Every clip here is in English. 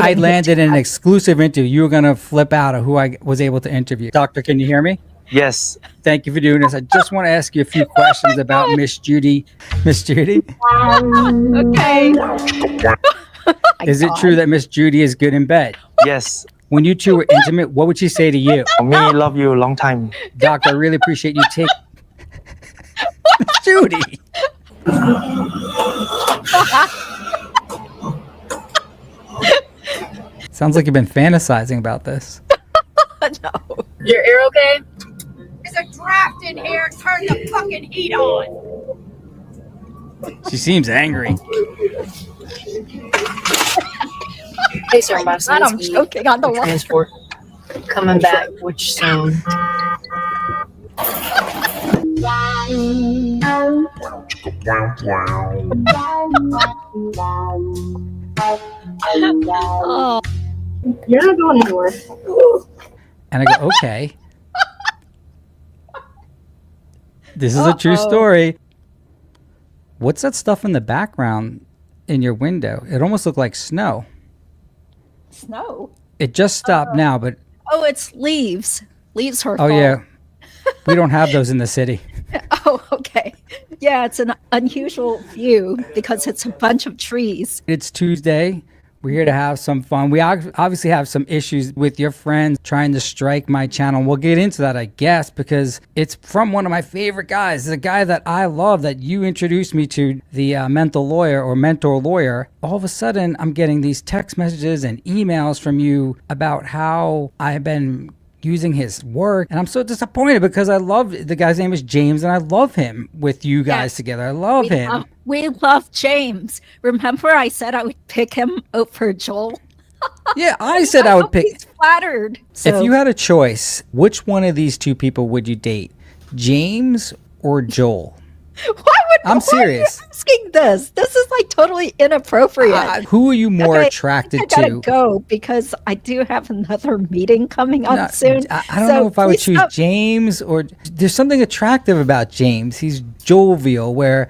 I landed an exclusive interview. You were going to flip out of who I was able to interview. Doctor, can you hear me? Yes. Thank you for doing this. I just want to ask you a few questions about Miss Judy. Miss Judy? Okay. Is it true that Miss Judy is good in bed? Yes. When you two were intimate, what would she say to you? Me love you a long time. Doctor, I really appreciate you taking... Judy! Sounds like you've been fantasizing about this. No. Your ear okay? There's a draft in here. Turn the fucking heat on. She seems angry. Hey, sir, my God, I'm choking on the water. transport. Coming back. Which zone? Oh, You're not going anywhere. And I go, okay. This is a true story. What's that stuff in the background in your window? It almost looked like snow. snow. It just stopped now, but... Oh, it's leaves. Leaves are Oh, fall. yeah. We don't have those in the city. Oh, okay. Yeah, it's an unusual view because it's a bunch of trees. It's Tuesday. We're here to have some fun. We obviously have some issues with your friends trying to strike my channel. We'll get into that, I guess, because it's from one of my favorite guys. It's a guy that I love that you introduced me to, the mental lawyer or mentor lawyer. All of a sudden, I'm getting these text messages and emails from you about how I've been using his work, and I'm so disappointed because I love the guy's name is James, and I love him with you guys together. I love him. We love James. Remember I said I would pick him over Joel? Yeah, I said I would hope pick. He's flattered. So, If you had a choice, which one of these two people would you date, James or Joel? I'm serious. Why are you asking this? This is like totally inappropriate. Who are you more attracted I gotta to? go because I do have another meeting coming up No, soon. I don't know if I would choose James or... There's something attractive about James. He's jovial, where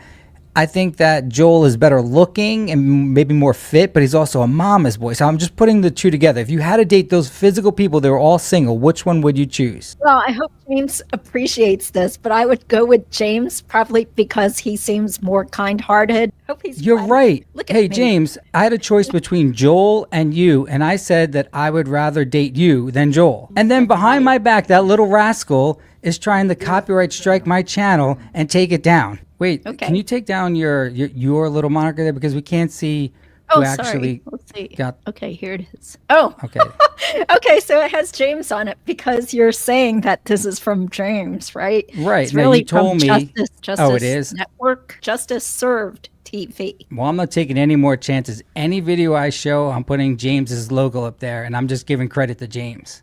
I think that Joel is better looking and maybe more fit, but he's also a mama's boy. So I'm just putting the two together. If you had to date those physical people, they were all single, which one would you choose? Well, I hope James appreciates this, but I would go with James probably because he seems more kind-hearted. Hope he's You're flattered. right. Look at Hey, me. James, I had a choice between Joel and you, and I said that I would rather date you than Joel. And then behind my back, that little rascal is trying to copyright strike my channel and take it down. Wait, can you take down your little moniker there, because we can't see who actually sorry. Let's see. got... Okay, here it is. Oh, Okay. okay. So it has James on it because you're saying that this is from James, right? Right. It's Now, really you told from me... Justice Oh, it is? Network, Justice Served TV. Well, I'm not taking any more chances. Any video I show, I'm putting James's logo up there, and I'm just giving credit to James.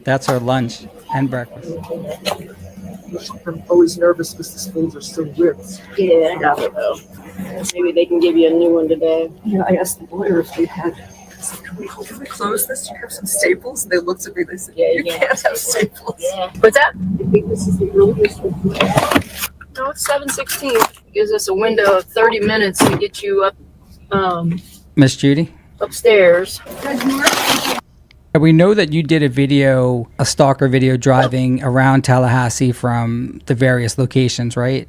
That's our lunch and breakfast. I'm always nervous because the spoons are so ripped. Yeah, I got it though. Maybe they can give you a new one today. Yeah, I asked the lawyer if they had. Can we close this? Do you have some staples? They looked at me. They said, Yeah, "You yeah. can't have staples." Yeah. What's that? I think this is the earliest. No, it's 7:16. It gives us a window of 30 minutes to get you up, Miss Judy? upstairs. We know that you did a stalker video driving around Tallahassee from the various locations, right?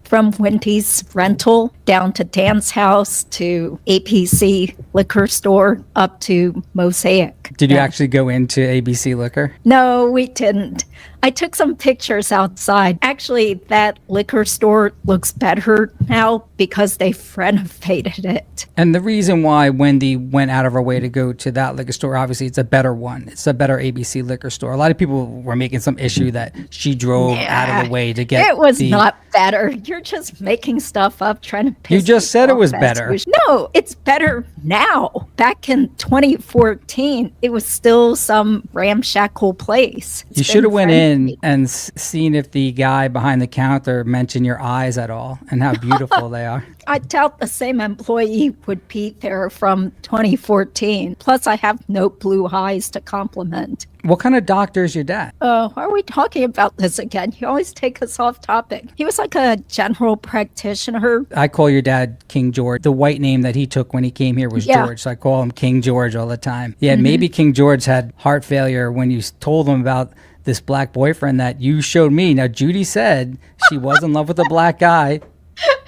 From Wendy's rental down to Dan's house to APC liquor store up to Mosaic. Did you actually go into ABC Liquor? No, we didn't. I took some pictures outside. Actually, that liquor store looks better now because they've renovated it. And the reason why Wendy went out of her way to go to that liquor store, obviously it's a better one. It's a better ABC liquor store. A lot of people were making some issue that she drove out of the way to get It was not better. You're just making stuff up, trying to piss You just said it people was off. better. No, it's better now. Back in 2014, it was still some ramshackle place. You should have went in and seen if the guy behind the counter mentioned your eyes at all and how beautiful they are. I doubt the same employee would be there from 2014. Plus, I have no blue eyes to compliment. What kind of doctor is your dad? Why are we talking about this again? You always take us off topic. He was like a general practitioner. I call your dad King George. The white name that he took when he came here was George, so I call him King George all the time. Yeah, maybe King George had heart failure when you told him about this black boyfriend that you showed me. Now, Judy said she was in love with a black guy.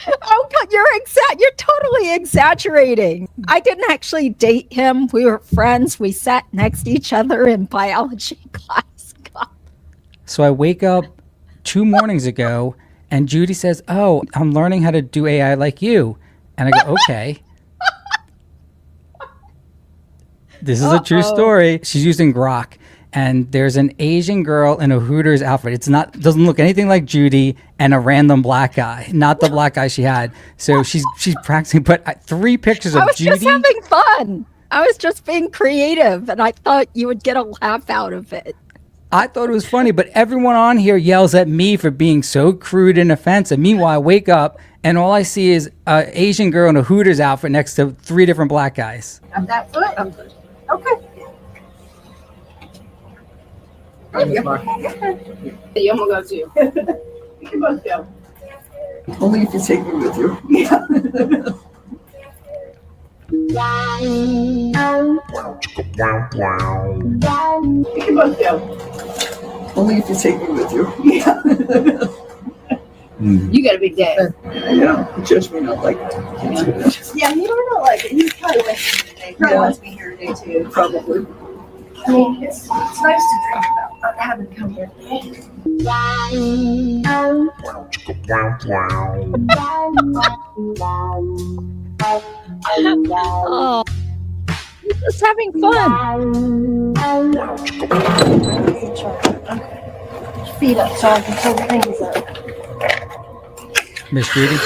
Oh God, you're totally exaggerating. I didn't actually date him. We were friends. We sat next to each other in biology class. God. So I wake up 2 mornings ago and Judy says, "Oh, I'm learning how to do AI like you." And I go, "Okay." This is a true story. She's using Grok. And there's an Asian girl in a Hooters outfit. Doesn't look anything like Judy, and a random black guy, not the black guy she had. So she's practicing. But 3 pictures of Judy. I was just having fun. I was just being creative, and I thought you would get a laugh out of it. I thought it was funny, but everyone on here yells at me for being so crude and offensive. Meanwhile, I wake up and all I see is an Asian girl in a Hooters outfit next to 3 different black guys. Of that foot? Okay. You I'm gonna go too. You can both go. Only if you take me with you. Yeah. You can both go. Only if you take me with you. Yeah. You got a big day. Yeah. Judge me not like that. Yeah, you don't know, like, he's probably with me today. Probably wants me here today, too. Probably. I mean, it's nice to dream about having come here today. Oh, you're just having fun. Feet up so I can pull the things up. Miss Judy?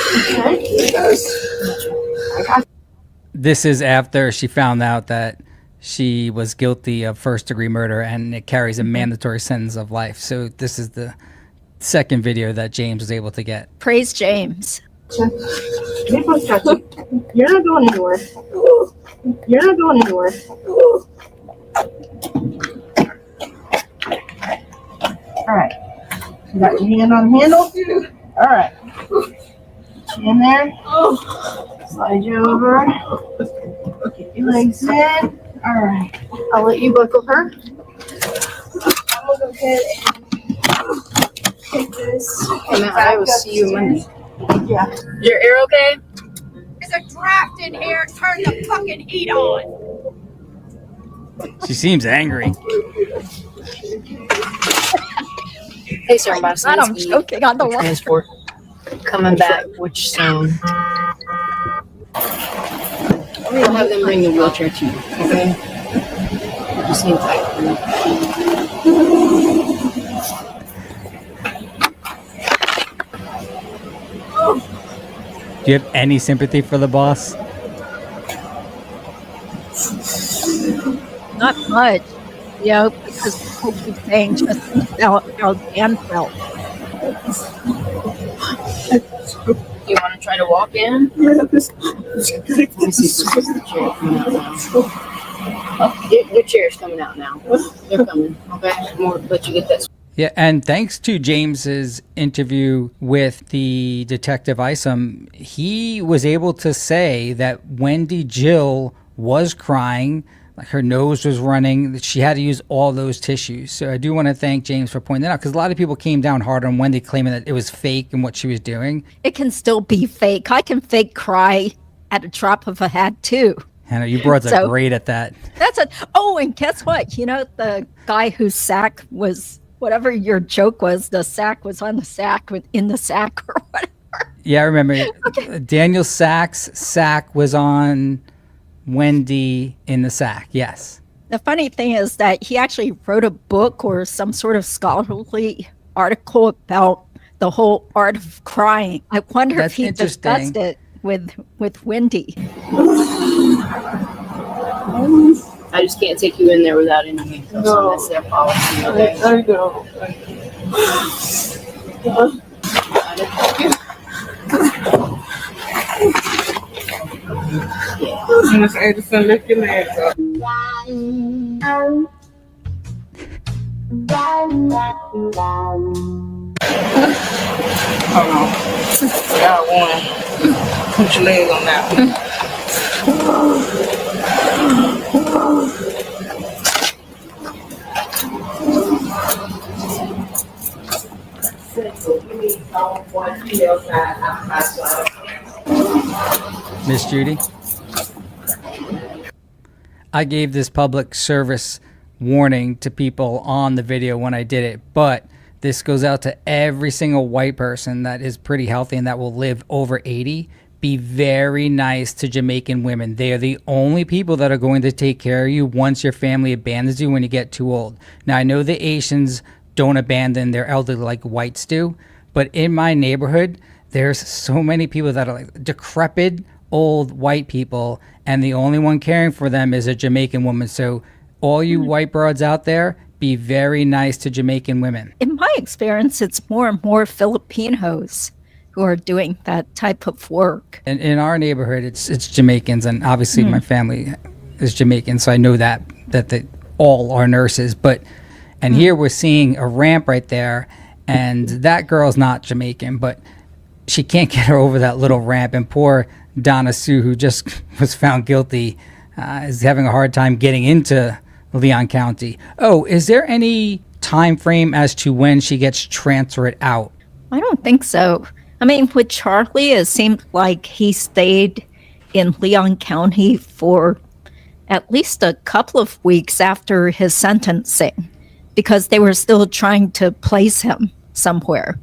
This is after she found out that she was guilty of first-degree murder and it carries a mandatory sentence of life. So this is the second video that James was able to get. Praise James. You're not going anywhere. You're not going anywhere. All right. You got your hand on the handle? All right. In there. Slide you over. Get your legs in. All right. I'll let you buckle her. I'm gonna go ahead and take this. Hey, man, I will see you Monday. Yeah. Your ear okay? There's a draft in here. Turn the fucking heat on. She seems angry. Hey, sir, I'm about to God, I'm send you choking on the water. transport. Coming back, which zone? I'll have them bring the wheelchair to you, okay? Just hang tight. Do you have any sympathy for the boss? Not much, because people keep saying just how Dan felt. You want to try to walk in? Let me see the chair coming out now. Your chair's coming out now. They're coming. Okay, more. Let you get that. Yeah, and thanks to James's interview with the detective Isom, he was able to say that Wendy Jill was crying, like her nose was running, that she had to use all those tissues. So I do want to thank James for pointing that out, because a lot of people came down hard on Wendy, claiming that it was fake and what she was doing. It can still be fake. I can fake cry at a drop of a hat too. Hannah, you broads are great at that. Oh, and guess what? You know, the guy whose sack was, whatever your joke was, the sack was on the sack, in the sack or whatever. Yeah, I remember. Okay. Daniel Sack's sack was on Wendy in the sack. Yes. The funny thing is that he actually wrote a book or some sort of scholarly article about the whole art of crying. I wonder if he discussed it with Wendy. I just can't take you in there without any handcuffs. So that's their policy. Okay. There you go. Miss Adelson, lift your legs up. Hold on. Got one. Put your leg on that one. Miss Judy, I gave this public service warning to people on the video when I did it, but this goes out to every single white person that is pretty healthy and that will live over 80. Be very nice to Jamaican women. They are the only people that are going to take care of you once your family abandons you when you get too old. Now, I know the Asians don't abandon their elderly like whites do, but in my neighborhood, there's so many people that are like decrepit, old white people, and the only one caring for them is a Jamaican woman. So all you white broads out there, be very nice to Jamaican women. In my experience, it's more and more Filipinos who are doing that type of work. And in our neighborhood, it's Jamaicans, and obviously my family is Jamaican, so I know that they all are nurses. But here we're seeing a ramp right there, and that girl's not Jamaican, but she can't get her over that little ramp. And poor Donna Sue, who just was found guilty, is having a hard time getting into Leon County. Oh, is there any time frame as to when she gets transferred out? I don't think so. I mean, with Charlie, it seemed like he stayed in Leon County for at least a couple of weeks after his sentencing because they were still trying to place him somewhere.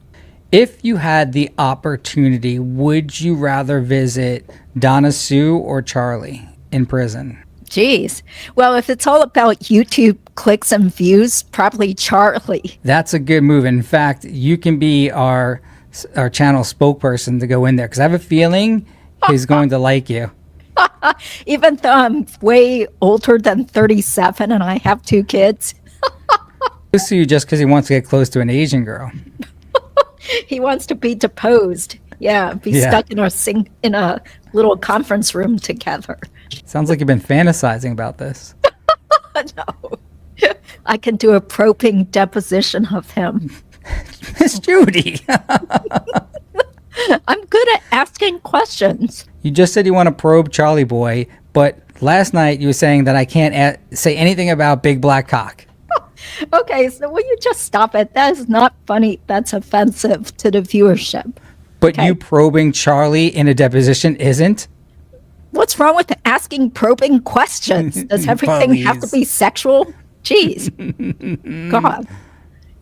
If you had the opportunity, would you rather visit Donna Sue or Charlie in prison? Jeez. Well, if it's all about YouTube clicks and views, probably Charlie. That's a good move. In fact, you can be our channel spokesperson to go in there because I have a feeling he's going to like you. Even though I'm way older than 37 and I have 2 kids. He'll sue you just because he wants to get close to an Asian girl. He wants to be deposed. Yeah, stuck in a little conference room together. Sounds like you've been fantasizing about this. No. I can do a probing deposition of him. Miss Judy. I'm good at asking questions. You just said you want to probe Charlie Boy, but last night you were saying that I can't say anything about Big Black Cock. Okay, so will you just stop it? That is not funny. That's offensive to the viewership. But you probing Charlie in a deposition isn't? What's wrong with asking probing questions? Does everything have to be sexual? Jeez. God.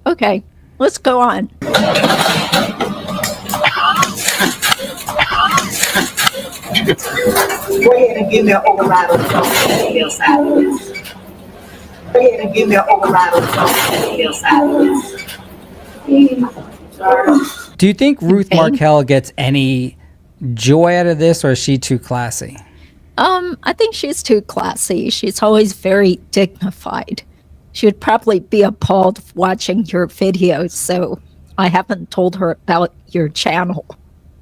Okay, let's go on. Go ahead and give me an override on the female side. Go ahead and give me an override on the female side. Do you think Ruth Markel gets any joy out of this, or is she too classy? I think she's too classy. She's always very dignified. She would probably be appalled watching your videos, so I haven't told her about your channel.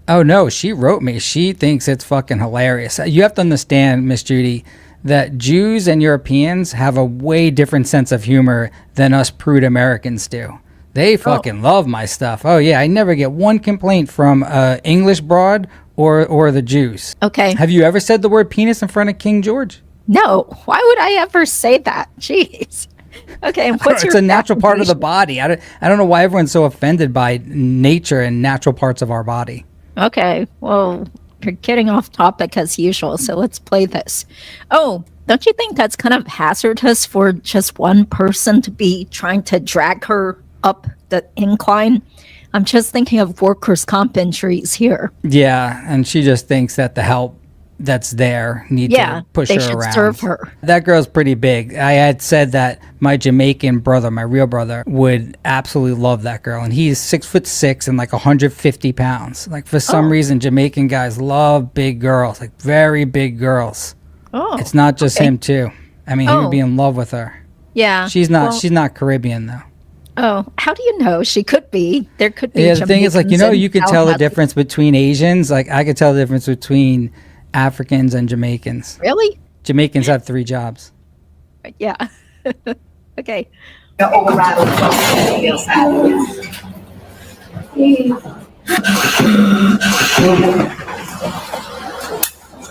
Oh, no, she wrote me. She thinks it's fucking hilarious. You have to understand, Miss Judy, that Jews and Europeans have a way different sense of humor than us prude Americans do. They fucking love my stuff. Oh, yeah, I never get one complaint from English broad or the Jews. Okay. Have you ever said the word penis in front of King George? No. Why would I ever say that? Jeez. Okay, and what's It's a natural part of the body. I don't know why everyone's so offended by nature and natural parts of our body. Okay, well, you're getting off topic as usual, so let's play this. Oh, don't you think that's kind of hazardous for just one person to be trying to drag her up the incline? I'm just thinking of workers' comp injuries here. Yeah, and she just thinks that the help that's there need to push her around. Yeah, they should serve her. That girl's pretty big. I had said that my Jamaican brother, my real brother, would absolutely love that girl, and he's 6'6" and like 150 pounds. Like for some reason, Jamaican guys love big girls, like very big girls. Oh, it's not just him too. I mean, he would be in love with her. Yeah, she's not. She's not Caribbean though. Oh, how do you know? She could be. There could be. Yeah, the thing is, like, you could tell the difference between Asians. Like, I could tell the difference between Africans and Jamaicans. Really? Jamaicans have 3 jobs. Yeah. Okay. The old rattle feels that.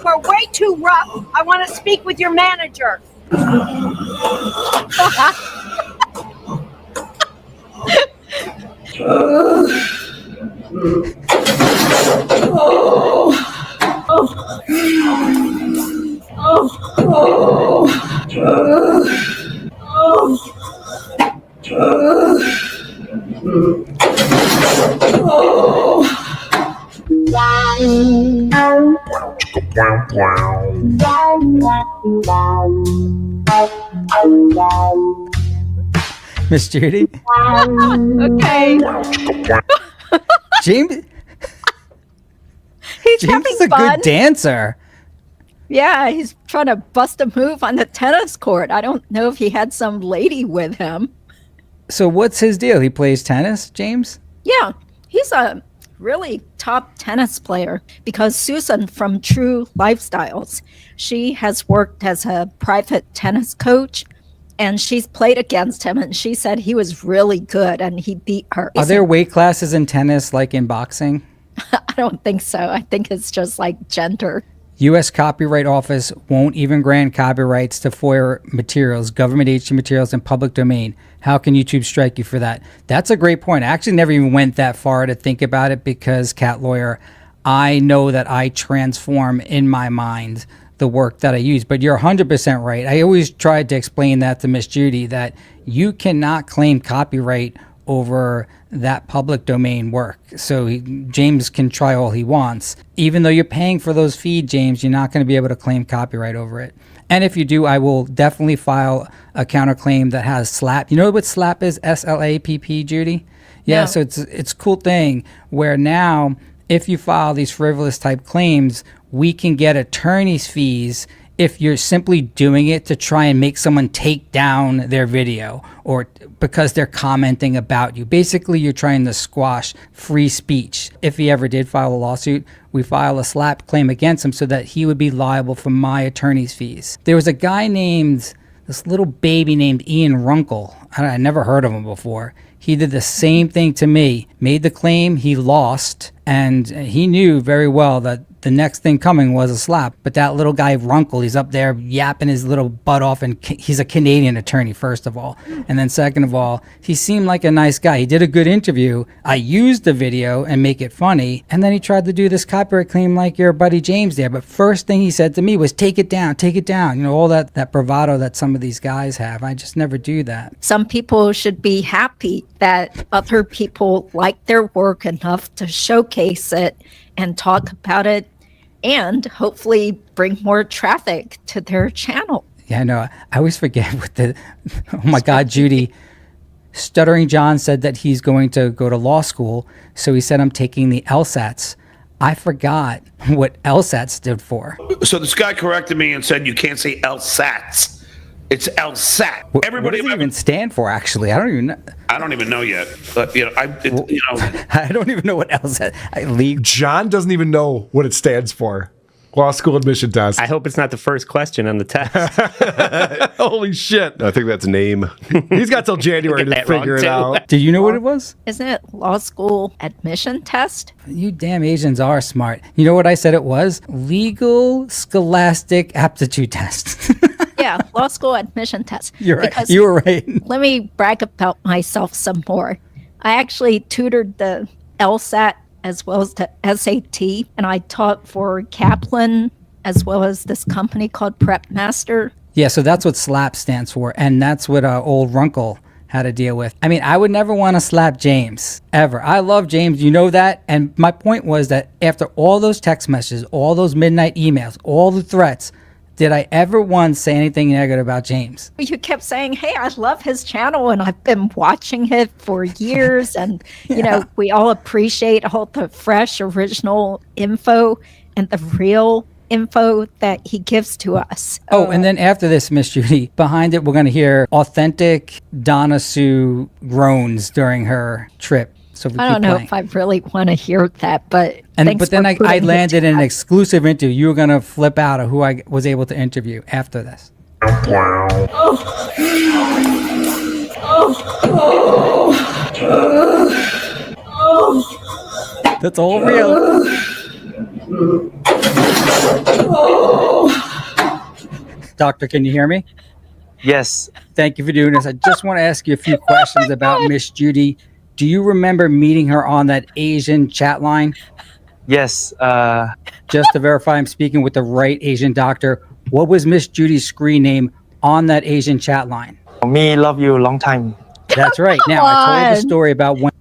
We're way too rough. I want to speak with your manager. Miss Judy? Okay. James? He's James having is a fun. good dancer. Yeah, he's trying to bust a move on the tennis court. I don't know if he had some lady with him. So what's his deal? He plays tennis, James? Yeah, he's a really top tennis player because Susan from True Lifestyles, she has worked as a private tennis coach and she's played against him and she said he was really good and he beat her. Are there weight classes in tennis like in boxing? I don't think so. I think it's just like gender. U.S. Copyright Office won't even grant copyrights to FOIA materials, government agency materials, and public domain. How can YouTube strike you for that? That's a great point. I actually never even went that far to think about it because, Cat Lawyer, I know that I transform in my mind the work that I use. But you're 100% right. I always tried to explain that to Miss Judy, that you cannot claim copyright over that public domain work. So James can try all he wants. Even though you're paying for those feeds, James, you're not going to be able to claim copyright over it. And if you do, I will definitely file a counterclaim that has SLAP. You know what SLAP is? SLAPP, Judy? Yeah, No. so it's a cool thing where now if you file these frivolous type claims, we can get attorney's fees if you're simply doing it to try and make someone take down their video or because they're commenting about you. Basically, you're trying to squash free speech. If he ever did file a lawsuit, we file a SLAP claim against him so that he would be liable for my attorney's fees. There was a guy named, this little baby named Ian Runkle. I never heard of him before. He did the same thing to me, made the claim, he lost, and he knew very well that the next thing coming was a slap. But that little guy, Runkle, he's up there yapping his little butt off, and he's a Canadian attorney, first of all. And then second of all, he seemed like a nice guy. He did a good interview. I used the video and make it funny. And then he tried to do this copyright claim like your buddy James there. But first thing he said to me was, take it down, take it down. You know, all that bravado that some of these guys have. I just never do that. Some people should be happy that other people like their work enough to showcase it and talk about it and hopefully bring more traffic to their channel. Yeah, I know. I always forget what oh my God, Judy. Stuttering John said that he's going to go to law school. So he said, I'm taking the LSATs. I forgot what LSAT stood for. So this guy corrected me and said, you can't say LSATs. It's LSAT. What does it even stand for, actually? I don't even know. I don't even know yet. But, I don't even know what LSAT. John doesn't even know what it stands for. Law school admission test. I hope it's not the first question on the test. Holy shit. I think that's a name. He's got till January to figure it out. Do you know what it was? Isn't it law school admission test? You damn Asians are smart. You know what I said it was? Legal scholastic aptitude test. Yeah, law school admission test. You're right. Because You were right. let me brag about myself some more. I actually tutored the LSAT as well as the SAT, and I taught for Kaplan as well as this company called Prep Master. Yeah, so that's what SLAP stands for, and that's what old Runkle had to deal with. I mean, I would never want to slap James, ever. I love James, you know that, and my point was that after all those text messages, all those midnight emails, all the threats, did I ever once say anything negative about James? You kept saying, hey, I love his channel and I've been watching it for years. And, you know, we all appreciate all the fresh, original info and the real info that he gives to us. Oh, and then after this, Miss Judy, behind it, we're going to hear authentic Donna Sue groans during her trip. So I don't know if I really want to hear that, but then I landed in an exclusive interview. You were going to flip out of who I was able to interview after this. That's all real. Doctor, can you hear me? Yes. Thank you for doing this. I just want to ask you a few questions about Miss Judy. Do you remember meeting her on that Asian chat line? Yes. Just to verify I'm speaking with the right Asian doctor, what was Miss Judy's screen name on that Asian chat line? Me love you long time. That's right. Now, I told the story about when...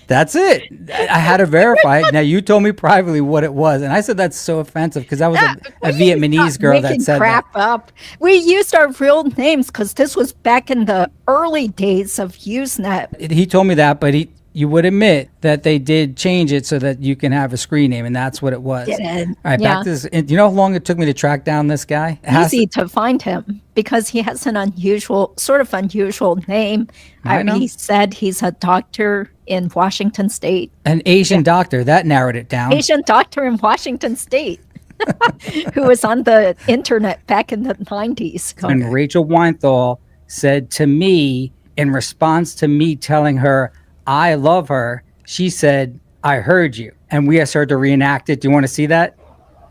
That's it. I had to verify it. Now, you told me privately what it was, and I said that's so offensive because that was a Vietnamese girl that said crap that. Up. We used our real names because this was back in the early days of Usenet. He told me that, but you would admit that they did change it so that you can have a screen name, and that's what it was. Did. All right, back to this. Do you know how long it took me to track down this guy? Easy to find him because he has an unusual name. I already said he's a doctor in Washington State. An Asian doctor. That narrowed it down. Asian doctor in Washington State. Who was on the internet back in the 90s. And Rachel Weinthal said to me, in response to me telling her I love her, she said, I heard you. And we asked her to reenact it. Do you want to see that?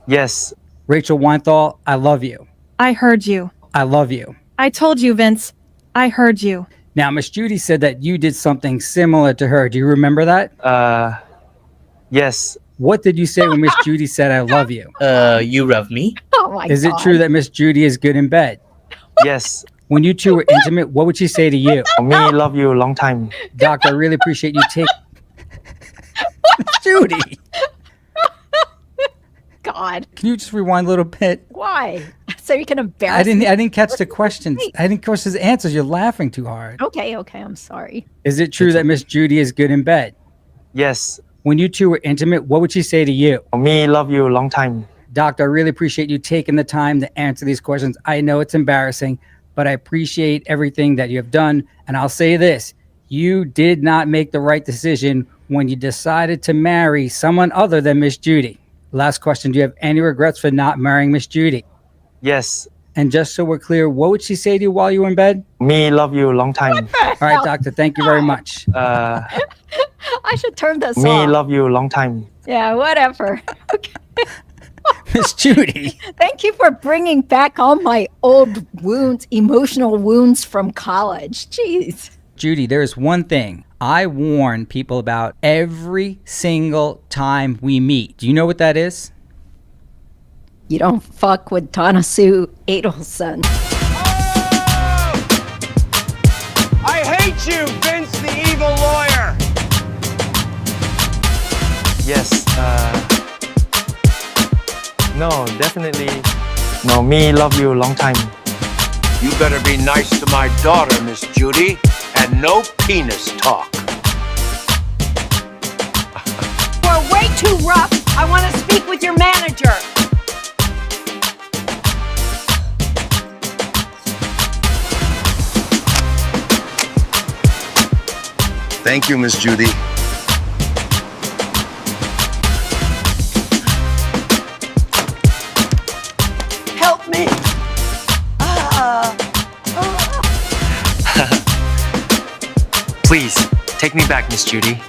Yes. Rachel Weinthal, I love you. I heard you. I love you. I told you, Vince. I heard you. Now, Miss Judy said that you did something similar to her. Do you remember that? Yes. What did you say when Miss Judy said, I love you? You love me? Oh my God. Is it true that Miss Judy is good in bed? Yes. When you two were intimate, what would she say to you? Me love you long time. Doctor, I really appreciate you taking... Judy! God. Can you just rewind a little bit? Why? So you can embarrass I me? didn't catch the questions. I didn't catch his answers. You're laughing too hard. Okay, I'm sorry. Is it true that Miss Judy is good in bed? Yes. When you two were intimate, what would she say to you? Me love you long time. Doctor, I really appreciate you taking the time to answer these questions. I know it's embarrassing, but I appreciate everything that you have done. And I'll say this, you did not make the right decision when you decided to marry someone other than Miss Judy. Last question, do you have any regrets for not marrying Miss Judy? Yes. And just so we're clear, what would she say to you while you were in bed? Me love you long time. All right, doctor, thank you very much. I should turn this off. Me love you long time. Yeah, whatever. Okay. Miss Judy. Thank you for bringing back all my old wounds, emotional wounds from college. Jeez. Judy, there's one thing I warn people about every single time we meet. Do you know what that is? You don't fuck with Donna Sue Adelson. I hate you, Vince the evil lawyer. Yes. No, definitely. No, me love you long time. You better be nice to my daughter, Miss Judy, and no penis talk. You're way too rough. I want to speak with your manager. Thank you, Miss Judy. Help me. Please, take me back, Miss Judy.